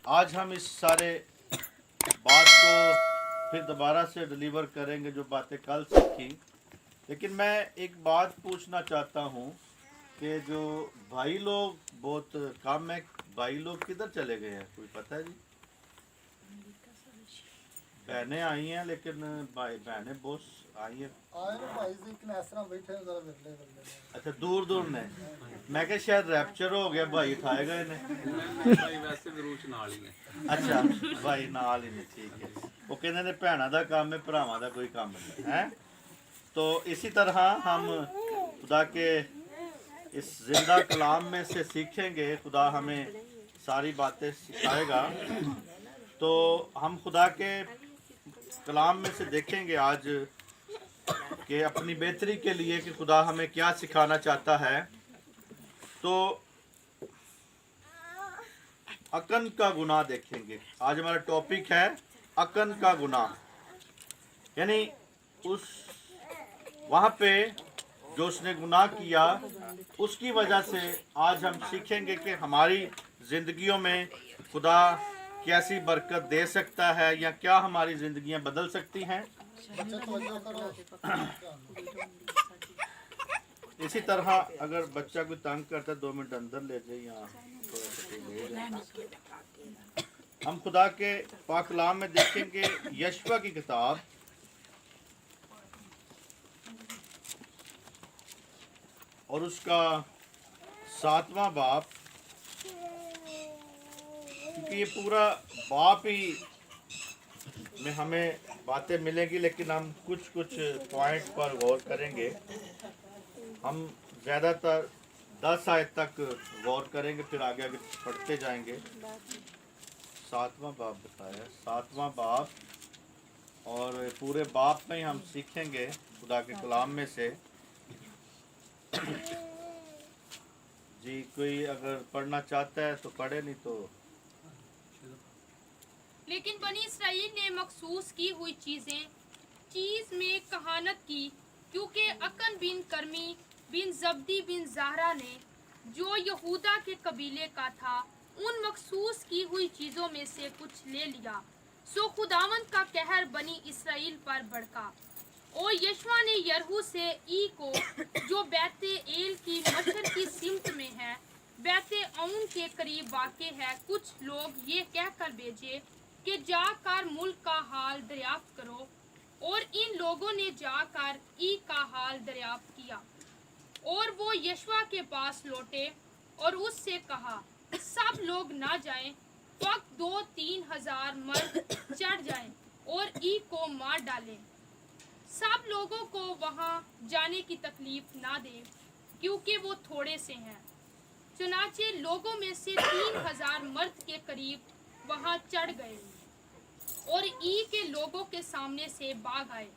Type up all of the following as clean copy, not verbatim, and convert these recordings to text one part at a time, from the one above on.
आज हम इस सारे बात को फिर दोबारा से डिलीवर करेंगे जो बातें कल सीखी। लेकिन मैं एक बात पूछना चाहता हूँ कि जो भाई लोग बहुत कम है, भाई लोग किधर चले गए हैं, कोई पता है जी? बहनें आई हैं लेकिन भाई बहनें बहुत आई हैं। अच्छा दूर दूर ने, मैं क्या शायद रैप्चर हो गया, भाई उठाए गए ने। भाई वैसे भी रूच नाल ही ने। अच्छा भाई नाल ही ने, ठीक है। वो कहते ने भैणा दा काम है, भरावां दा कोई काम नहीं है। तो इसी तरह हम खुदा के इस जिंदा कलाम में से सीखेंगे। खुदा हमें सारी बातें सिखाएगा। तो हम खुदा के कलाम में से देखेंगे आज कि अपनी बेहतरी के लिए कि खुदा हमें क्या सिखाना चाहता है। तो अकन का गुनाह देखेंगे। आज हमारा टॉपिक है अकन का गुनाह, यानी उस वहाँ पे जो उसने गुनाह किया उसकी वजह से आज हम सीखेंगे कि हमारी ज़िंदगियों में खुदा कैसी बरकत दे सकता है या क्या हमारी ज़िंदगियां बदल सकती हैं। इसी तरह अगर बच्चा कोई तंग करता है 2 मिनट अंदर ले जाए या हम खुदा के पाक कलाम में देखेंगे यशवा की किताब और उसका 7वां बाप, क्योंकि ये पूरा बाप ही में हमें बातें मिलेंगी, लेकिन हम कुछ कुछ पॉइंट पर गौर करेंगे। हम ज़्यादातर 10 आयत तक गौर करेंगे, फिर आगे आगे पढ़ते जाएंगे। 7वां बाप बताया, 7वां बाप, और पूरे बाप में हम सीखेंगे खुदा के कलाम में से। जी कोई अगर पढ़ना चाहता है तो पढ़े, नहीं तो। लेकिन बनी इसराइल ने मखसूस की हुई चीज में कहानत की, क्योंकि अकन बिन करमी बिन जब्दी बिन ज़हरा ने, जो यहूदा के कबीले का था, उन मखसूस की हुई चीजों में से कुछ ले लिया। सो खुदावंद का कहर बनी इसराइल पर भड़का। और यशवा ने यरहू से ई को, जो बैते एल की मच्छर की सिमत में है, बैते औन के करीब वाक़े है, कुछ लोग ये कहकर भेजे कि जाकर मुल्क का हाल दरियाफ्त करो। और इन लोगों ने जाकर ई का हाल दरियाफ्त किया। और वो यशवा के पास लौटे और उससे कहा, सब लोग ना जाएं, फक्त 2-3 हजार मर्द चढ़ जाएं और ई को मार डालें। सब लोगों को वहां जाने की तकलीफ ना दें, क्योंकि वो थोड़े से हैं। चुनाचे लोगों में से 3000 मर्द के करीब वहां चढ़ गए और ई के लोगों के सामने से भाग आए।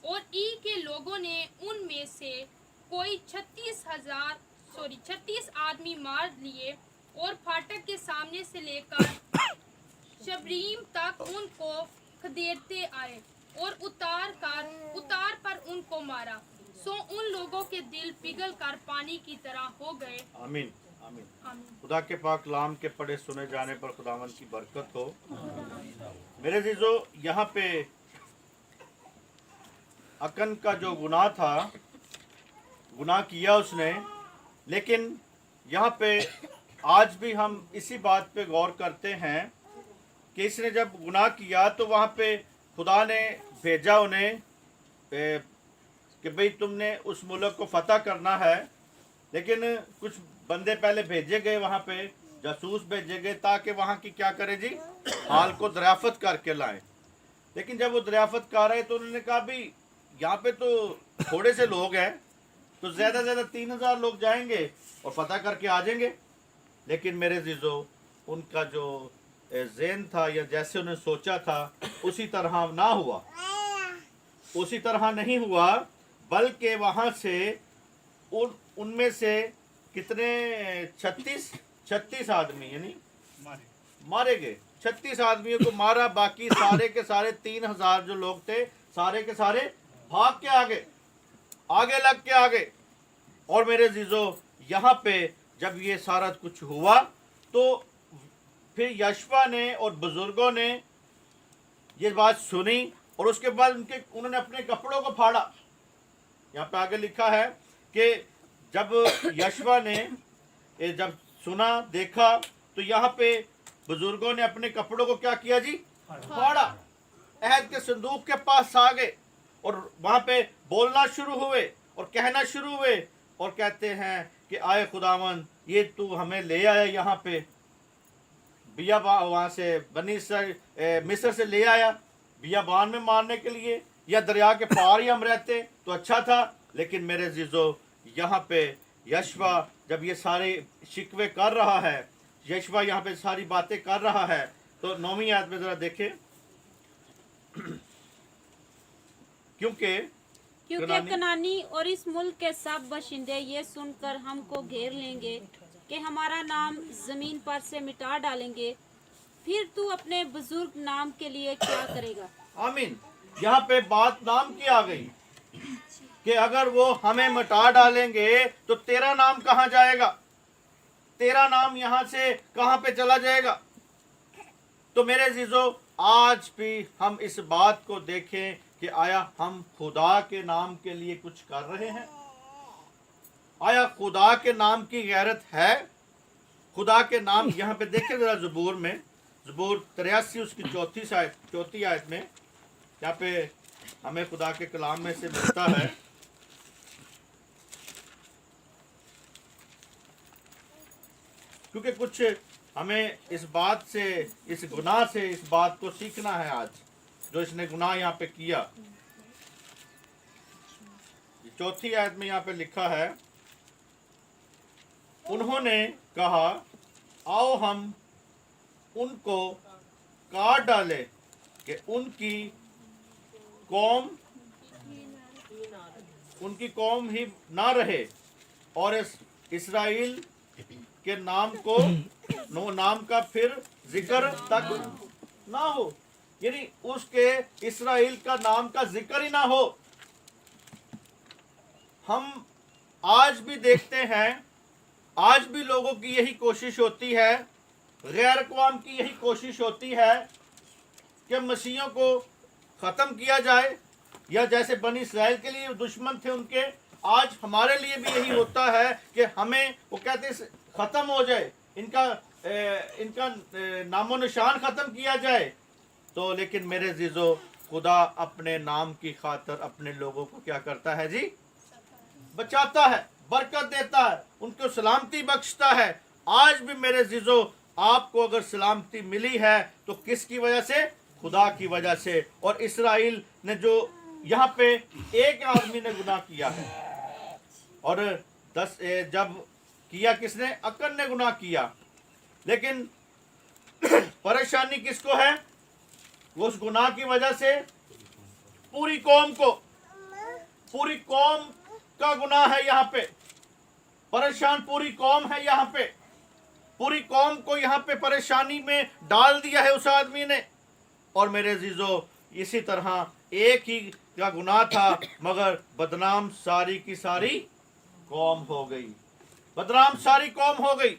और ई के लोगों ने उनमें से कोई 36 आदमी मार लिए और फाटक के सामने से लेकर शबरीम तक उनको खदेड़ते आए और उतार पर उनको मारा। सो उन लोगों के दिल पिघल कर पानी की तरह हो गए। आमीन आमीन। खुदा के पाक कलाम के पढ़े सुने जाने पर खुदावन की बरकत हो। मेरे अज़ीज़ों, यहाँ पे अकन का जो गुनाह था, गुनाह किया उसने, लेकिन यहाँ पे आज भी हम इसी बात पे गौर करते हैं कि इसने जब गुनाह किया तो वहाँ पे खुदा ने भेजा उन्हें कि भाई तुमने उस मुल्क को फतह करना है। लेकिन कुछ बंदे पहले भेजे गए, वहाँ पे जासूस भेजे गए ताकि वहाँ की क्या करे जी, हाल को दरियाफत करके लाएं। लेकिन जब वो दरियाफत कर रहे तो उन्होंने कहा भाई यहाँ पे तो थोड़े से लोग हैं, तो ज़्यादा से ज़्यादा 3000 लोग जाएंगे और फतह करके आ जाएंगे। लेकिन मेरे अज़ीज़ों, उनका जो ज़हन था या जैसे उन्हें सोचा था उसी तरह ना हुआ, उसी तरह नहीं हुआ, बल्कि वहाँ से उनमें से कितने 36 आदमी यानी मारे गए। 36 आदमियों को मारा, बाकी सारे के सारे 3000 जो लोग थे सारे के सारे भाग के आगे लग के आगे। और मेरे अज़ीज़ों, यहाँ पे जब ये सारा कुछ हुआ तो फिर यशवा ने और बुजुर्गों ने ये बात सुनी और उसके बाद उन्होंने अपने कपड़ों को फाड़ा। यहाँ पे आगे लिखा है कि जब यशवा ने जब सुना देखा तो यहाँ पे बुजुर्गों ने अपने कपड़ों को क्या किया जी, फाड़ा। अहद के संदूक के पास आ गए और वहां पे बोलना शुरू हुए और कहना शुरू हुए और कहते हैं कि आए खुदावन, ये तू हमें ले आया यहाँ पे, वहां से मिस्र से ले आया बियाबान में मारने के लिए, या दरिया के पार ही हम रहते तो अच्छा था। लेकिन मेरे जीजो यहाँ पे यशवा जब ये सारे शिकवे कर रहा है, यशवा यहाँ पे सारी बातें कर रहा है, तो 9वीं आयत में जरा देखें। क्योंकि कनानी और इस मुल्क के सब बाशिंदे ये सुनकर हमको घेर लेंगे कि हमारा नाम जमीन पर से मिटा डालेंगे, फिर तू अपने बुजुर्ग नाम के लिए क्या करेगा। आमीन। यहाँ पे बात नाम की आ गई कि अगर वो हमें मिटा डालेंगे तो तेरा नाम कहाँ जाएगा, तेरा नाम यहाँ से कहाँ पे चला जाएगा। तो मेरे जीजो आज भी हम इस बात को देखें कि आया हम खुदा के नाम के लिए कुछ कर रहे हैं, आया खुदा के नाम की गैरत है। खुदा के नाम यहाँ पे देखें जरा ज़बूर में, ज़बूर 83 उसकी चौथी आयत में यहाँ पे हमें खुदा के कलाम में से मिलता है। क्योंकि कुछ हमें इस बात से, इस गुनाह से इस बात को सीखना है आज, जो इसने गुनाह यहाँ पे किया। चौथी आयत में यहाँ पे लिखा है, उन्होंने कहा आओ हम उनको काट डाले कि उनकी कौम ही ना रहे और इस इसराइल के नाम का फिर जिक्र तक ना हो, यानी उसके इसराइल का नाम का जिक्र ही ना हो। हम आज भी देखते हैं, आज भी लोगों की यही कोशिश होती है, गैर अक़वाम की यही कोशिश होती है कि मसीहों को ख़त्म किया जाए, या जैसे बनी इस्राएल के लिए दुश्मन थे उनके, आज हमारे लिए भी यही होता है कि हमें, वो कहते हैं ख़त्म हो जाए, इनका नामो निशान ख़त्म किया जाए। तो लेकिन मेरे जीजो खुदा अपने नाम की खातिर अपने लोगों को क्या करता है जी, बचाता है, बरकत देता है, उनको सलामती बख्शता है। आज भी मेरे जीजो आपको अगर सलामती मिली है तो किसकी वजह से, खुदा की वजह से। और इसराइल ने जो यहाँ पे एक आदमी ने गुनाह किया है, और 10 जब किया किसने, अकन ने गुनाह किया, लेकिन परेशानी किसको है, उस गुनाह की वजह से पूरी कौम का गुनाह है। यहाँ पे परेशान पूरी कौम है, यहाँ पे पूरी कौम को यहाँ पे परेशानी में डाल दिया है उस आदमी ने। और मेरे जीजो इसी तरह एक ही का गुनाह था, मगर बदनाम सारी की सारी कौम हो गई, बदनाम सारी कौम हो गई।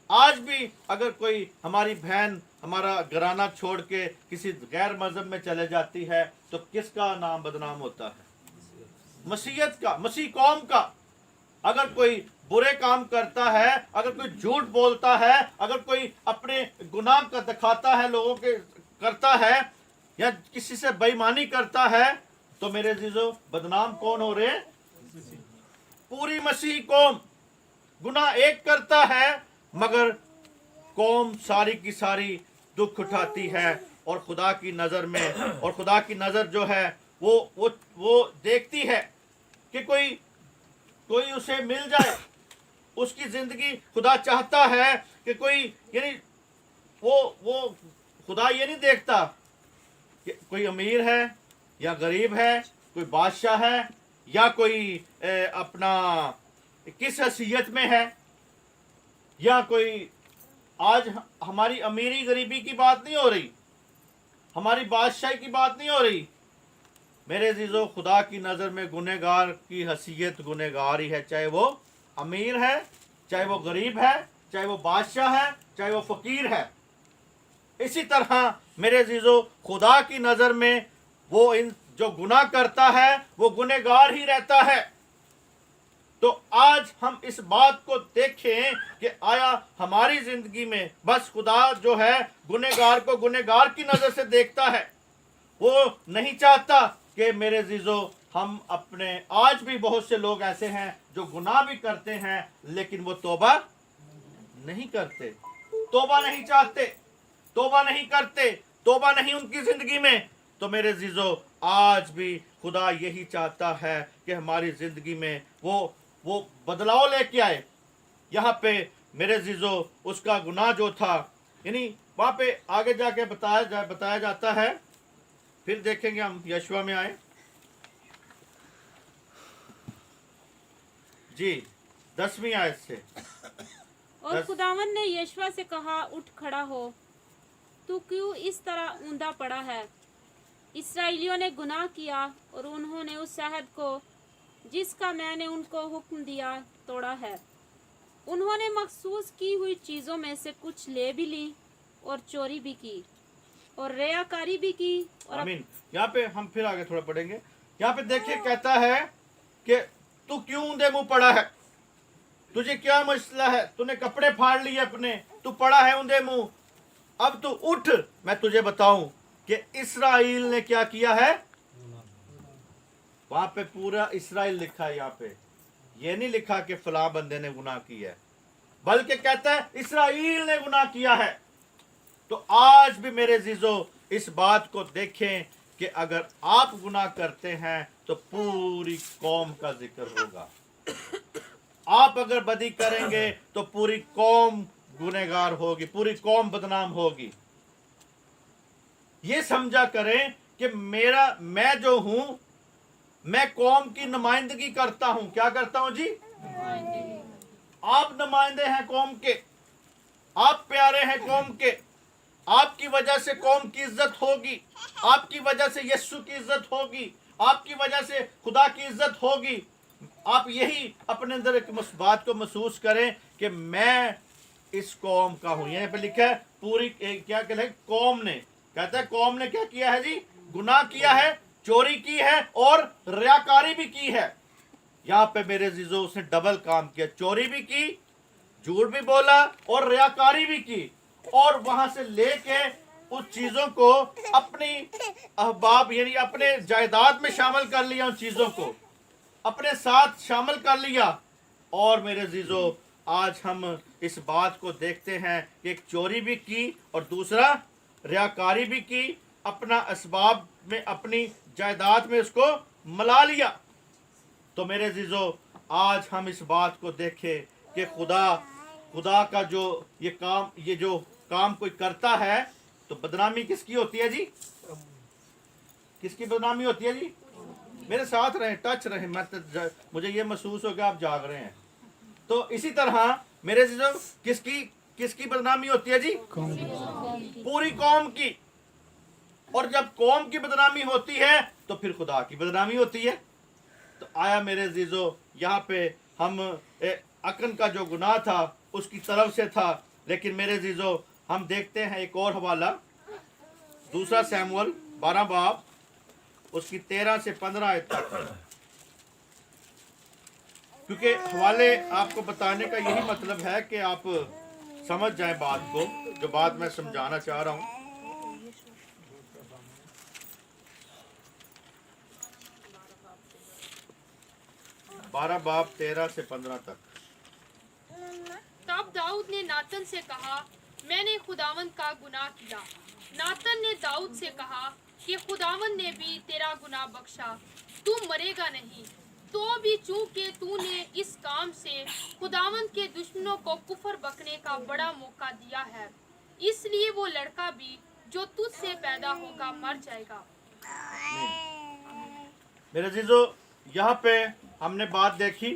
आज भी अगर कोई हमारी बहन हमारा घराना छोड़ के किसी गैर मजहब में चले जाती है तो किसका नाम बदनाम होता है, मसीहत का, मसीह कौम का। अगर कोई बुरे काम करता है, अगर कोई झूठ बोलता है, अगर कोई अपने गुनाह का दिखाता है, लोगों के करता है, या किसी से बेईमानी करता है, तो मेरे जीजो बदनाम कौन हो रहे, पूरी मसीह कौम। गुनाह एक करता है मगर कौम सारी की सारी दुख उठाती है, और खुदा की नज़र में, और खुदा की नज़र जो है वो देखती है कि कोई उसे मिल जाए, उसकी जिंदगी। खुदा चाहता है कि कोई, यानी वो खुदा ये नहीं देखता कि कोई अमीर है या गरीब है, कोई बादशाह है या कोई अपना किस हैसियत में है, या कोई, आज हमारी अमीरी गरीबी की बात नहीं हो रही, हमारी बादशाही की बात नहीं हो रही। मेरे जीजो खुदा की नज़र में गुनहगार की हैसियत गुनहगार ही है, चाहे वो अमीर है, चाहे वो गरीब है, चाहे वो बादशाह है, चाहे वो फ़कीर है। इसी तरह मेरे अजीजों खुदा की नज़र में वो इन जो गुनाह करता है वो गुनहगार ही रहता है। तो आज हम इस बात को देखें कि आया हमारी जिंदगी में बस खुदा जो है गुनहगार को गुनहगार की नज़र से देखता है। वो नहीं चाहता कि मेरे अजीजों हम अपने, आज भी बहुत से लोग ऐसे हैं जो गुनाह भी करते हैं लेकिन वो तौबा नहीं करते, तौबा नहीं चाहते, तौबा नहीं करते, तौबा नहीं उनकी जिंदगी में। तो मेरे अजीजों आज भी खुदा यही चाहता है कि हमारी जिंदगी में वो बदलाव लेके आए। यहाँ पे मेरे अजीजों उसका गुनाह जो था, यानी वहाँ पे आगे जाके बताया जाता है, फिर देखेंगे हम। यशवा में आए जी 10वीं आयत से। और खुदावन ने यशवा से कहा, उठ खड़ा हो, तू क्यों इस तरह ऊंधा पड़ा है? इसराइलियों ने गुनाह किया और उन्होंने उस अहद को जिसका मैंने उनको हुक्म दिया तोड़ा है। उन्होंने मखसूस की हुई चीज़ों में से कुछ ले भी ली और चोरी भी की और रियाकारी भी की। और आमीन। यहाँ पे हम फिर आगे थोड़ा पढ़ेंगे। यहाँ पे देखिए कहता है कि तू क्यों ऊंधे मुंह पड़ा है, तुझे क्या मसला है, तूने कपड़े फाड़ लिए अपने, तू पड़ा है ऊंधे मुंह। अब तू उठ, मैं तुझे बताऊं कि इस्राएल ने क्या किया है। वहां पे पूरा इस्राएल लिखा है, यहाँ पे ये नहीं लिखा कि फलां बंदे ने गुनाह किया है, बल्कि कहता है इस्राएल ने गुनाह किया है। तो आज भी मेरे अजीजों इस बात को देखें कि अगर आप गुनाह करते हैं तो पूरी कौम का जिक्र होगा। आप अगर बदी करेंगे तो पूरी कौम गुनहगार होगी, पूरी कौम बदनाम होगी। ये समझा करें कि मैं जो हूं, मैं कौम की नुमाइंदगी करता हूं। क्या करता हूं जी? आप नुमाइंदे हैं कौम के, आप प्यारे हैं कौम के। आपकी वजह से कौम की इज्जत होगी, आपकी वजह से यीशु की इज्जत होगी, आपकी वजह से खुदा की इज्जत होगी। आप यही अपने अंदर एक बात को महसूस करें कि मैं इस कौम का हूं। यहाँ पे लिखा है पूरी क्या कहते हैं, कौम ने, कहता है कौम ने क्या किया है जी? गुनाह किया है, चोरी की है और रियाकारी भी की है। यहाँ पे मेरे अजीजों उसने डबल काम किया, चोरी भी की, झूठ भी बोला और रियाकारी भी की, और वहां से लेके उस चीजों को अपनी अहबाब यानी अपने जायदाद में शामिल कर लिया, उन चीजों को अपने साथ शामिल कर लिया। और मेरे अजीजों आज हम इस बात को देखते हैं कि एक चोरी भी की और दूसरा रियाकारी भी की, अपना असबाब में अपनी जायदाद में उसको मिला लिया। तो मेरे अजीजों आज हम इस बात को देखें कि खुदा का जो ये जो काम कोई करता है तो बदनामी किसकी होती है जी? किसकी बदनामी होती है जी? मेरे साथ रहें, टच रहें, मुझे ये महसूस हो गया आप जाग रहे हैं। तो इसी तरह मेरे अजीजों किसकी बदनामी होती है जी? पूरी कौम की। और जब कौम की बदनामी होती है तो फिर खुदा की बदनामी होती है। तो आया मेरे अजीजों यहाँ पे हम अकन का जो गुनाह था उसकी तरफ से था, लेकिन मेरे अजीजों हम देखते हैं एक और हवाला, दूसरा सैमुअल 12 बाब उसकी 13 से 15 आयत तक। क्योंकि हवाले आपको बताने का यही मतलब है कि आप समझ जाएं बात को, जो बात मैं समझाना चाह रहा हूं। बारह बाब 13 से 15 तक। तब दाऊद ने नातन से कहा, मैंने खुदावन का गुनाह किया। नातन ने दाऊद से कहा कि खुदावन ने भी तेरा गुनाह बख्शा, तू मरेगा नहीं। तो भी चूंकि तूने इस काम से खुदावन के दुश्मनों को कुफर बकने का बड़ा मौका दिया है, इसलिए वो लड़का भी जो तुझसे पैदा होगा मर जाएगा। मेरे अजीजों यहाँ पे हमने बात देखी,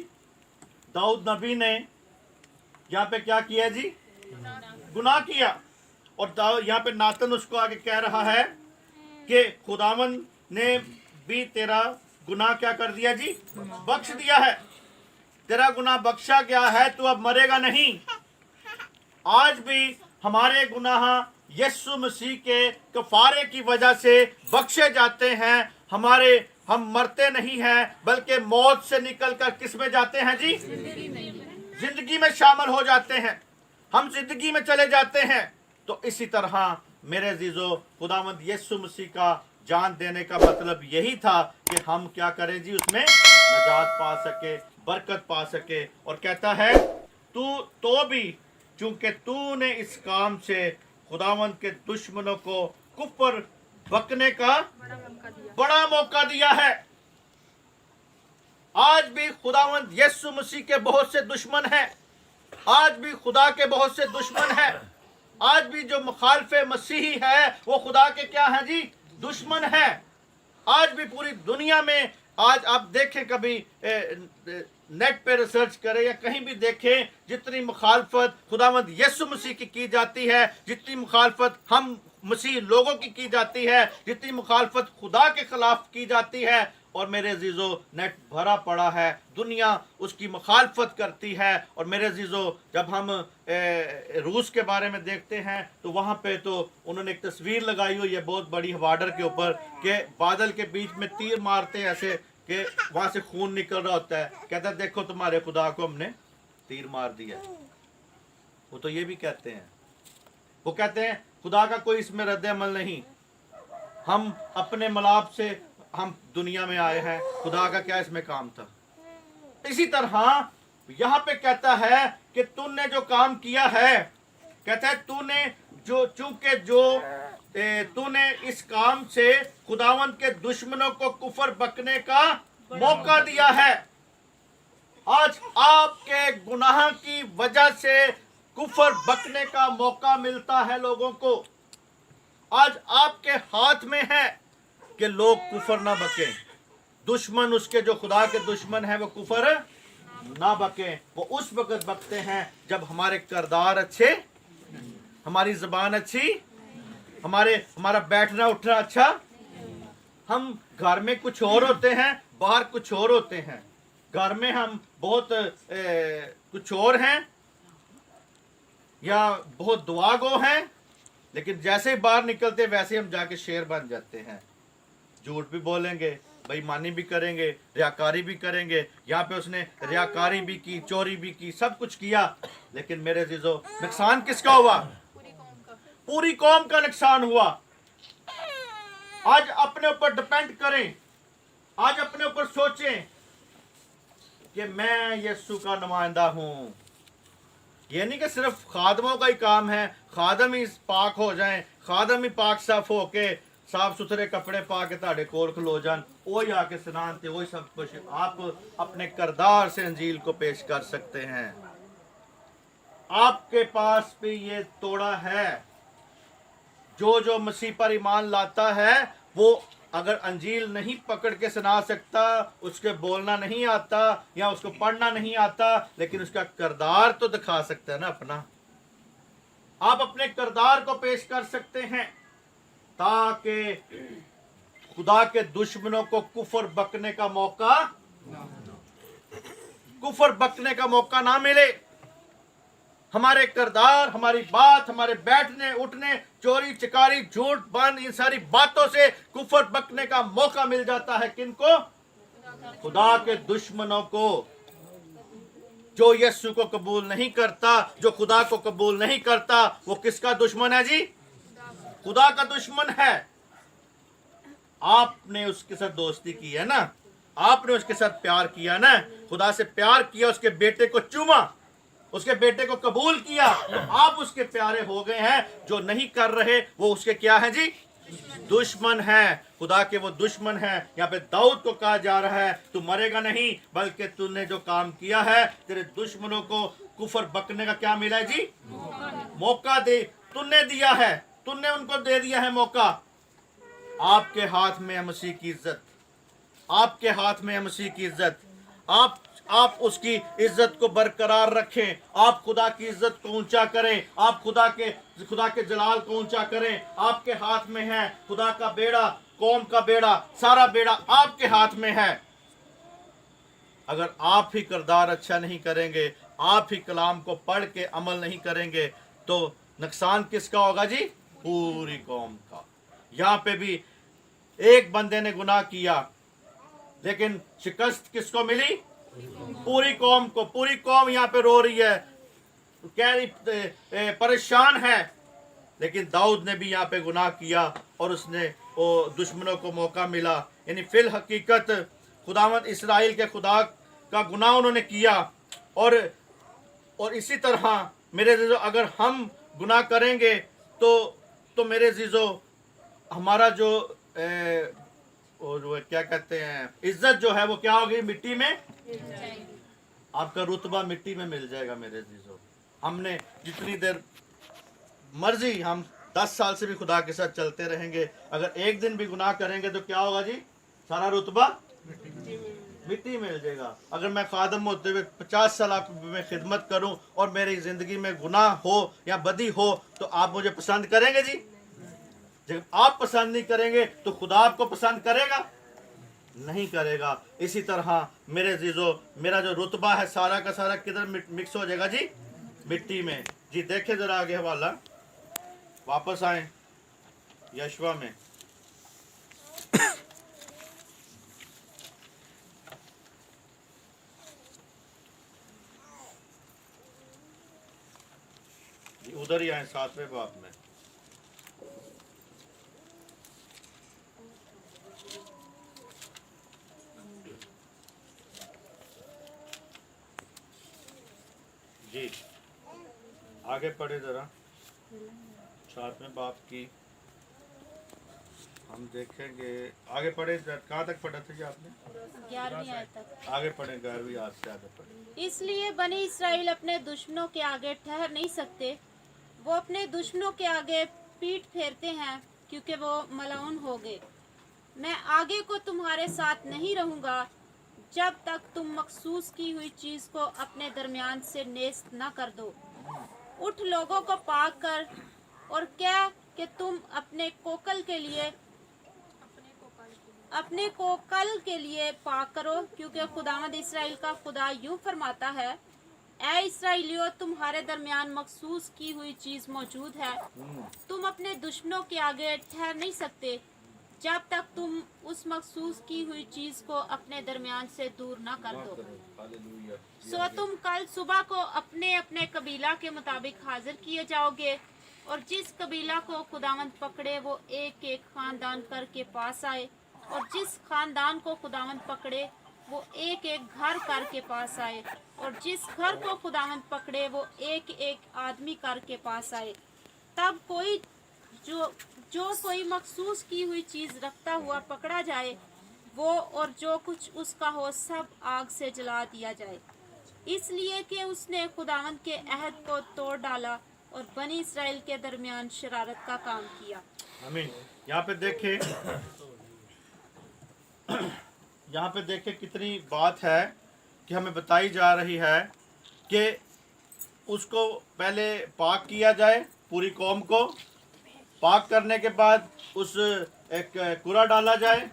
दाऊद नबी ने यहाँ पे क्या किया जी? गुनाह किया। और यहाँ पे नातन उसको आगे कह रहा है कि खुदावन ने भी तेरा गुनाह क्या कर दिया जी? बख्श दिया है, तेरा गुनाह बख्शा गया है, तू अब मरेगा नहीं। आज भी हमारे गुनाह यीशु मसीह के कफारे की वजह से बख्शे जाते हैं। हम मरते नहीं हैं बल्कि मौत से निकलकर किस में जाते हैं जी? जिंदगी में शामिल हो जाते हैं, हम जिंदगी में चले जाते हैं। तो इसी तरह मेरे अजीजों, खुदावंद यीशु मसीह का जान देने का मतलब यही था कि हम क्या करें जी? उसमें नजात पा सके, बरकत पा सके। और कहता है तू तो भी चूंकि तूने इस काम से खुदावंद के दुश्मनों को कुफर बकने का बड़ा मौका दिया है। आज भी खुदावंद यीशु मसीह के बहुत से दुश्मन हैं, आज भी खुदा के बहुत से दुश्मन हैं। आज भी जो मुखालफे मसीही है वो खुदा के क्या हैं जी? दुश्मन है। आज भी पूरी दुनिया में, आज आप देखें, कभी नेट पे रिसर्च करें या कहीं भी देखें, जितनी मुखालफत खुदावंद यीशु मसीह की जाती है, जितनी मुखालफत हम मसीह लोगों की जाती है, जितनी मुखालफत खुदा के खिलाफ की जाती है, और मेरे अजीजों नेट भरा पड़ा है, दुनिया उसकी मुखालफत करती है। और मेरे अजीजों जब हम रूस के बारे में देखते हैं तो वहाँ पे तो उन्होंने एक तस्वीर लगाई हुई है बहुत बड़ी बॉर्डर के ऊपर कि बादल के बीच में तीर मारते हैं ऐसे कि वहाँ से खून निकल रहा होता है। कहता है देखो तुम्हारे खुदा को हमने तीर मार दिया। वो तो ये भी कहते हैं, वो कहते हैं खुदा का कोई इसमें रद्द अमल नहीं, हम अपने मलाब से हम दुनिया में आए हैं, खुदा का क्या इसमें काम था। इसी तरह यहाँ पे कहता है कि तूने जो काम किया है, कहता है तूने जो चूंकि जो तूने इस काम से खुदावंद के दुश्मनों को कुफर बकने का मौका दिया है। आज आपके गुनाह की वजह से कुफर बकने का मौका मिलता है लोगों को। आज आपके हाथ में है कि लोग कुफर ना बके, दुश्मन उसके जो खुदा के दुश्मन है वो कुफर ना बके। वो उस वक्त बकते हैं जब हमारे किरदार अच्छे, हमारी जबान अच्छी, हमारा बैठना उठना अच्छा। हम घर में कुछ और होते हैं, बाहर कुछ और होते हैं। घर में हम बहुत कुछ और हैं या बहुत दुआ गो हैं, लेकिन जैसे ही बाहर निकलते वैसे हम जाके शेर बन जाते हैं। झूठ भी बोलेंगे, बेईमानी भी करेंगे, रियाकारी भी करेंगे। यहाँ पे उसने रियाकारी भी की, चोरी भी की, सब कुछ किया, लेकिन मेरे अजीजों नुकसान किसका हुआ? पूरी कौम का नुकसान हुआ। आज अपने ऊपर डिपेंड करें, आज अपने ऊपर सोचें कि मैं यीशु का नुमाइंदा हूं। ये नहीं कि सिर्फ खादमों का ही काम है, खादम ही पाक हो जाएं, खादम ही पाक साफ होके साफ सुथरे कपड़े पा के ताड़े कोल खलो जान, वही आके स्नान थे, वही सब कुछ। आप अपने किरदार से अंजील को पेश कर सकते हैं। आपके पास भी ये तोड़ा है। जो मसीह पर ईमान लाता है वो अगर अंजील नहीं पकड़ के सुना सकता, उसके बोलना नहीं आता या उसको पढ़ना नहीं आता, लेकिन उसका किरदार तो दिखा सकता है ना अपना। आप अपने किरदार को पेश कर सकते हैं ताकि खुदा के दुश्मनों को कुफर बकने का मौका ना मिले। हमारे किरदार, हमारी बात, हमारे बैठने उठने, चोरी चकारी, झूठ बंद, इन सारी बातों से कुफर बकने का मौका मिल जाता है। किनको? खुदा के दुश्मनों को। जो यीशु को कबूल नहीं करता, जो खुदा को कबूल नहीं करता, वो किसका दुश्मन है जी? खुदा का दुश्मन है। आपने उसके साथ दोस्ती की है ना, आपने उसके साथ प्यार किया ना, खुदा से प्यार किया, उसके बेटे को चूमा, उसके बेटे को कबूल किया, तो आप उसके प्यारे हो गए हैं। जो नहीं कर रहे वो उसके क्या है जी? दुश्मन है। खुदा के वो दुश्मन है। यहाँ पे दाऊद को कहा जा रहा है तू मरेगा नहीं, बल्कि तूने जो काम किया है, तेरे दुश्मनों को कुफर बकने का क्या मिला है जी? मौका दे, तूने दिया है, तूने उनको दे दिया है मौका। आपके हाथ में है मसीह की इज्जत, आपके हाथ में है मसीह की इज्जत। आप उसकी इज्जत को बरकरार रखें, आप खुदा की इज्जत को ऊंचा करें, आप खुदा के जलाल को ऊंचा करें। आपके हाथ में है खुदा का बेड़ा, कौम का बेड़ा, सारा बेड़ा आपके हाथ में है। अगर आप ही किरदार अच्छा नहीं करेंगे, आप ही कलाम को पढ़ के अमल नहीं करेंगे, तो नुकसान किसका होगा जी? पूरी कौम का। यहाँ पे भी एक बंदे ने गुनाह किया, लेकिन शिकस्त किसको मिली? पूरी कौम को। पूरी कौम यहाँ पे रो रही है, कह रही परेशान है। लेकिन दाऊद ने भी यहाँ पे गुनाह किया और उसने वो दुश्मनों को मौका मिला। यानी फिल हकीकत खुदावंद इसराइल के खुदा का गुनाह उन्होंने किया। और इसी तरह मेरे जीजो अगर हम गुनाह करेंगे तो मेरे जीजो हमारा जो और क्या कहते हैं इज्जत जो है वो क्या होगी? मिट्टी में। आपका रुतबा मिट्टी में मिल जाएगा मेरे जीजो। हमने जितनी देर मर्जी हम 10 साल से भी खुदा के साथ चलते रहेंगे, अगर एक दिन भी गुनाह करेंगे तो क्या होगा जी? सारा रुतबा मिट्टी मिल जाएगा। अगर मैं खादम होते हुए 50 साल आप में खिदमत करूं और मेरी जिंदगी में गुनाह हो या बदी हो तो आप मुझे पसंद करेंगे जी? जब आप पसंद नहीं करेंगे तो खुदा आपको पसंद करेगा? नहीं करेगा। इसी तरह मेरे जीजो मेरा जो रुतबा है सारा का सारा किधर मिक्स हो जाएगा जी? मिट्टी में। जी देखे जरा आगे हवाला, वापस आए यशवा में। जी उधर ही आए 7वें बाब में। जी आगे पढ़े जरा 7वें बाब की हम देखेंगे। आगे पढ़े, कहाँ तक पढ़ा था जी आपने? 11वीं आयत तक। आगे पढ़े, 11वीं आयत से आगे पढ़े। इसलिए बनी इसराइल अपने दुश्मनों के आगे ठहर नहीं सकते। वो अपने दुश्मनों के आगे पीठ फेरते हैं क्योंकि वो मलाउन हो गए। मैं आगे को तुम्हारे साथ नहीं रहूंगा जब तक तुम मखसूस की हुई चीज को अपने दरमियान से नेस्त न कर दो। उठ लोगों को पाक कर और कह कि तुम अपने कोकल के लिए पाक करो, क्योंकि खुदावंद इसराइल का खुदा यूं फरमाता है, ऐ इसराइलियों तुम्हारे दरमियान मखसूस की हुई चीज मौजूद है। तुम अपने दुश्मनों के आगे ठहर नहीं सकते जब तक तुम उस मखसूस की हुई चीज को अपने दरमियान से दूर न कर दो। सो तुम कल सुबह को अपने अपने कबीला के मुताबिक हाजिर किए जाओगे, और जिस कबीला को खुदावंद पकड़े वो एक एक खानदान करके पास आए, और जिस खानदान को खुदावंद पकड़े वो एक एक घर कर के पास आए, और जिस घर को खुदावंद पकड़े वो एक एक आदमी कर के पास आए। तब कोई जो कोई मखसूस की हुई चीज रखता हुआ पकड़ा जाए, वो और जो कुछ उसका हो सब आग से जला दिया जाए, इसलिए कि उसने खुदावंद के अहद को तोड़ डाला और बनी इसराइल के दरमियान शरारत का काम किया। आमीन। यहाँ पे देखे कितनी बात है कि हमें बताई जा रही है कि उसको पहले पाक किया जाए, पूरी कौम को पाक करने के बाद उस एक कुरा डाला जाए।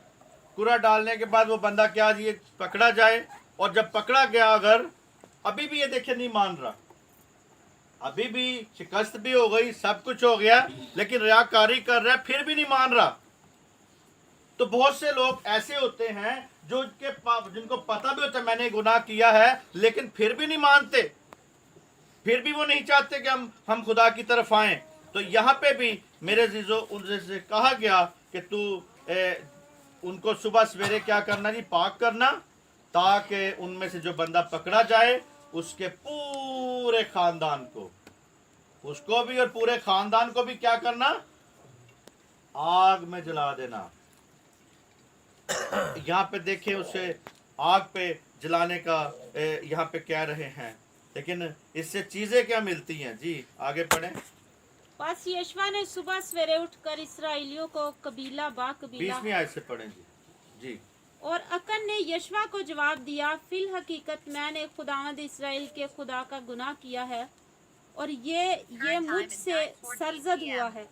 कुरा डालने के बाद वो बंदा क्या ये पकड़ा जाए, और जब पकड़ा गया अगर अभी भी ये देखे नहीं मान रहा, अभी भी शिकस्त भी हो गई, सब कुछ हो गया, लेकिन रियाकारी कर रहा है, फिर भी नहीं मान रहा। तो बहुत से लोग ऐसे होते हैं जिनको पता भी होता है मैंने गुनाह किया है, लेकिन फिर भी नहीं मानते, फिर भी वो नहीं चाहते कि हम खुदा की तरफ आएं। तो यहाँ पे भी मेरे जीजो उनसे कहा गया कि तू उनको सुबह सवेरे क्या करना जी? पाक करना, ताकि उनमें से जो बंदा पकड़ा जाए उसके पूरे खानदान को, उसको भी और पूरे खानदान को भी क्या करना? आग में जला देना। यहाँ पे देखें उसे आग पे जलाने का यहाँ पे कह रहे हैं, लेकिन इससे चीजें क्या मिलती हैं जी? आगे पढ़ें। बस यशवा ने सुबह सवेरे उठकर इसराइलियों को कबीला बा कबीला 20वीं आयत से पढ़ें जी। और अकन ने यशवा को जवाब दिया, फिल हकीकत मैंने खुदावंद इसराइल के खुदा का गुनाह किया है, और ये मुझसे सरजद हुआ है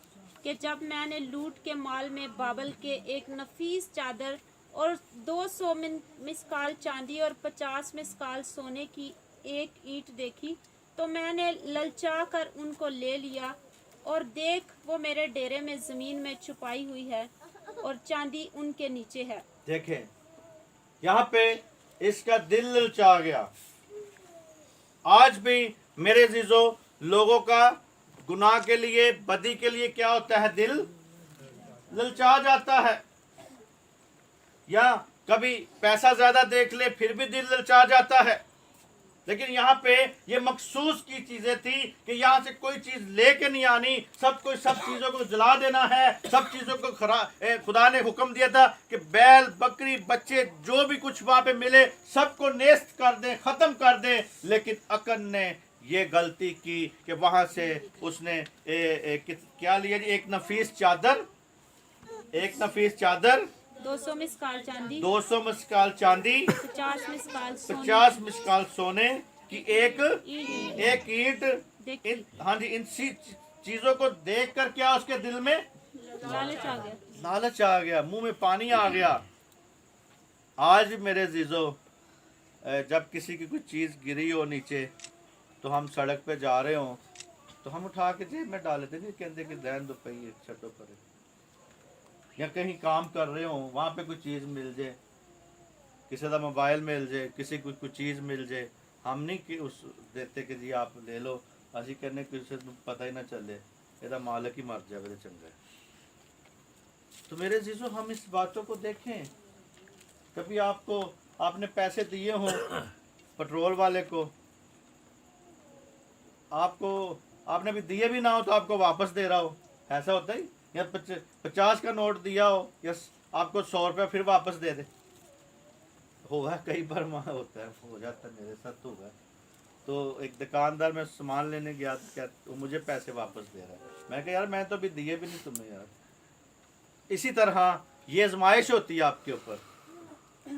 कि जब मैंने लूट के माल में बाबल के एक नफीस चादर और 200 मिस्काल चांदी और 50 मिस्काल सोने की एक ईंट देखी, तो मैंने ललचा कर उनको ले लिया और देख वो मेरे डेरे में जमीन में छुपाई हुई है और चांदी उनके नीचे है। देखें यहाँ पे इसका दिल ललचा गया। आज भी मेरे अजीजों लोगों का गुनाह के लिए, बदी के लिए क्या होता है? दिल ललचा जाता है। या कभी पैसा ज्यादा देख ले फिर भी दिल ललचा जाता है। लेकिन यहाँ पे ये मखसूस की चीजें थी कि यहाँ से कोई चीज लेके नहीं आनी, सब चीजों को जला देना है। सब चीजों को खुदा ने हुक्म दिया था कि बैल, बकरी, बच्चे जो भी कुछ वहां पे मिले सबको नेस्त कर दे, खत्म कर दे। लेकिन अकन ने ये गलती की कि वहां से उसने क्या लिया जी? एक नफीस चादर 200 मिस्काल चांदी, 200 मिस्काल चांदी, 50 मिस्काल सोने 50 मिस्काल सोने की एक ईंट ईंट। देखी। हाँ जी, इन चीजों को देख कर क्या उसके दिल में लालच आ गया। लालच आ गया, मुंह में पानी आ गया। आज मेरे जीजो जब किसी की कोई चीज गिरी हो नीचे तो हम सड़क पे जा रहे हो तो हम उठा के जेब में डाल लेते, नहीं कहते कि रहने दो पहिए छटो परे। या कहीं काम कर रहे हो वहां पे कोई चीज मिल जाए, किसी का मोबाइल मिल जाए, किसी को कोई चीज मिल जाए, हम नहीं कि उस देते कि जी आप ले लो। असी कहने किसी को पता ही ना चले, ਇਹਦਾ मालिक ही मर जाए तो चंगा है। तो मेरे जीजो हम इस बातों को देखें। कभी आपने पैसे दिए हो पेट्रोल वाले को, आपने भी दिए भी ना हो तो आपको वापस दे रहा हो, ऐसा होता ही। या 50 का नोट दिया हो या आपको 100 रुपया फिर वापस दे दे, होगा कई बार वहाँ होता है, हो जाता है, मेरे साथ तो होगा। तो एक दुकानदार मैं सामान लेने गया तो क्या वो मुझे पैसे वापस दे रहा है, मैं कहा यार मैं तो अभी दिए भी नहीं तुम्हें यार। इसी तरह ये आजमाइश होती है आपके ऊपर।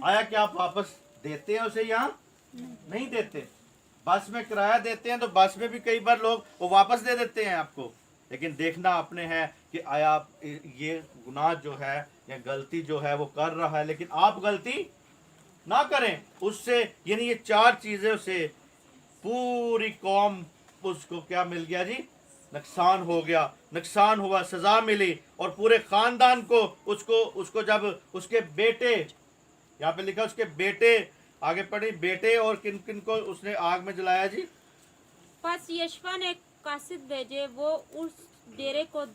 आया कि आप वापस देते हैं उसे या नहीं देते? बस में किराया देते हैं तो बस में भी कई बार लोग वो वापस दे देते हैं आपको। लेकिन देखना आपने है कि आया ये गुनाह जो है या गलती जो है वो कर रहा है, लेकिन आप गलती ना करें उससे। यानी ये 4 चीजें से पूरी कौम उसको क्या मिल गया जी? नुकसान हो गया, नुकसान हुआ, सजा मिली। और पूरे खानदान को उसको जब उसके बेटे, यहाँ पे लिखा उसके बेटे, आगे पढ़ी, बेटे और किन किन को उसने आग में जलाया जी? बस यशवा ने कासिद भेजे, वो उस डेरे को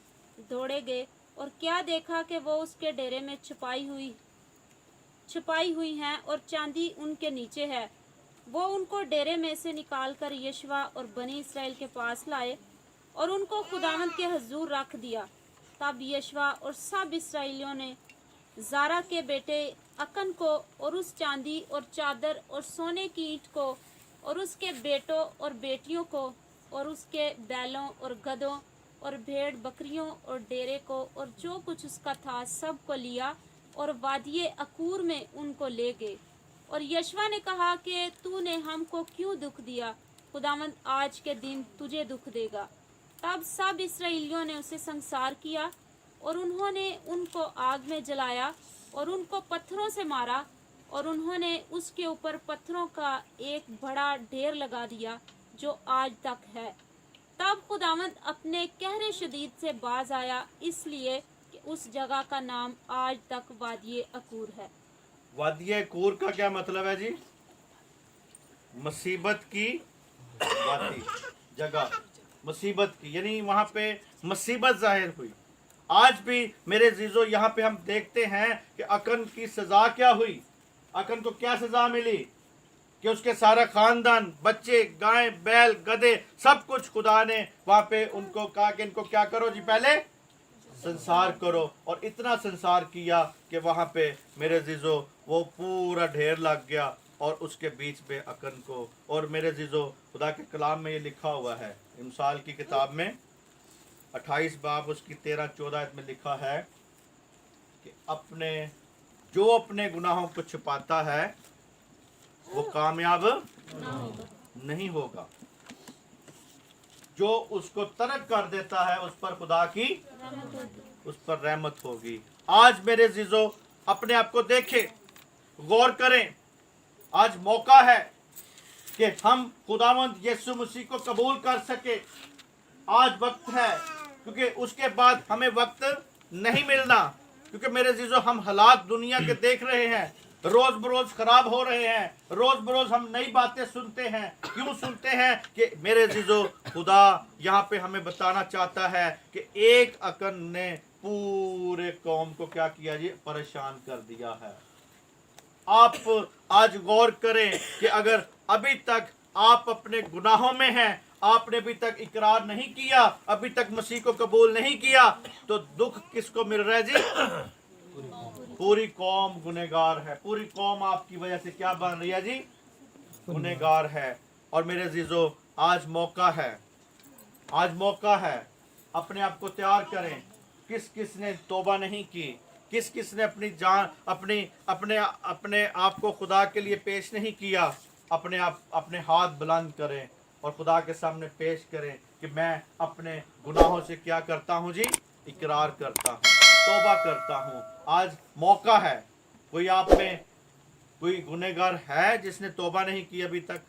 दौड़े गए और क्या देखा कि वो उसके डेरे में छुपाई हुई हैं और चांदी उनके नीचे है। वो उनको डेरे में से निकालकर यशवा और बनी इसराइल के पास लाए और उनको खुदावंद के हजूर रख दिया। तब यशवा और सब इसराइलियों ने ज़ारा के बेटे अकन को और उस चांदी और चादर और सोने की ईंट को और उसके बेटों और बेटियों को और उसके बैलों और गधों और भेड़ बकरियों और डेरे को और जो कुछ उसका था सब को लिया और वादिये अकूर में उनको ले गए। और यशवा ने कहा कि तूने हमको क्यों दुख दिया? खुदावंद आज के दिन तुझे दुख देगा। तब सब इसराइलियों ने उसे संसार किया और उन्होंने उनको आग में जलाया और उनको पत्थरों से मारा और उन्होंने उसके ऊपर पत्थरों का एक बड़ा ढेर लगा दिया जो आज तक है। तब खुदावंद अपने कहरे शदीद से बाज आया, इसलिए कि उस जगह का नाम आज तक वादिये अकूर है। वादिये अकूर का क्या मतलब है जी? मुसीबत की वादी, जगह मुसीबत की, यानी वहां पे मुसीबत जाहिर हुई। आज भी मेरे जीजो यहाँ पे हम देखते हैं कि अकन की सजा क्या हुई। अकन को क्या सजा मिली कि उसके सारा खानदान, बच्चे, गाय, बैल, गधे, सब कुछ खुदा ने वहां पे उनको कहा कि इनको क्या करो जी? पहले संसार करो। और इतना संसार किया कि वहां पे मेरे जीजो वो पूरा ढेर लग गया और उसके बीच में अकन को। और मेरे जीजो खुदा के कलाम में ये लिखा हुआ है, मिसाल की किताब में 28 बाब उसकी 13-14 में लिखा है कि अपने गुनाहों को छुपाता है वो कामयाब नहीं होगा, जो उसको तर्क कर देता है उस पर खुदा की उस पर रहमत होगी। आज मेरे जीजो अपने आप को देखें, गौर करें। आज मौका है कि हम खुदावंद यीशु मसीह को कबूल कर सके। आज वक्त है क्योंकि उसके बाद हमें वक्त नहीं मिलना। क्योंकि मेरे अजीजों, हम हालात दुनिया के देख रहे हैं, रोज बरोज खराब हो रहे हैं, रोज बरोज हम नई बातें सुनते हैं। क्यों सुनते हैं? कि मेरे अजीजों, खुदा यहाँ पे हमें बताना चाहता है कि एक अकन ने पूरे कौम को क्या किया जी? परेशान कर दिया है। आप आज गौर करें कि अगर अभी तक आप अपने गुनाहों में हैं, आपने अभी तक इकरार नहीं किया, अभी तक मसीह को कबूल नहीं किया, तो दुख किसको मिल रहा है जी? पूरी कौम गुनहगार है। पूरी कौम आपकी वजह से क्या बन रही है जी? गुनहगार है। और मेरे अजीजों, आज मौका है, आज मौका है, अपने आप को तैयार करें। किस किस ने तौबा नहीं की, किस किस ने अपनी जान अपने अपने अपने आप को खुदा के लिए पेश नहीं किया, अपने हाथ बुलंद करें और खुदा के सामने पेश करें कि मैं अपने गुनाहों से क्या करता हूँ जी? इकरार करता हूँ, तौबा करता हूँ। आज मौका है। कोई आप में कोई गुनहगार है जिसने तौबा नहीं की अभी तक?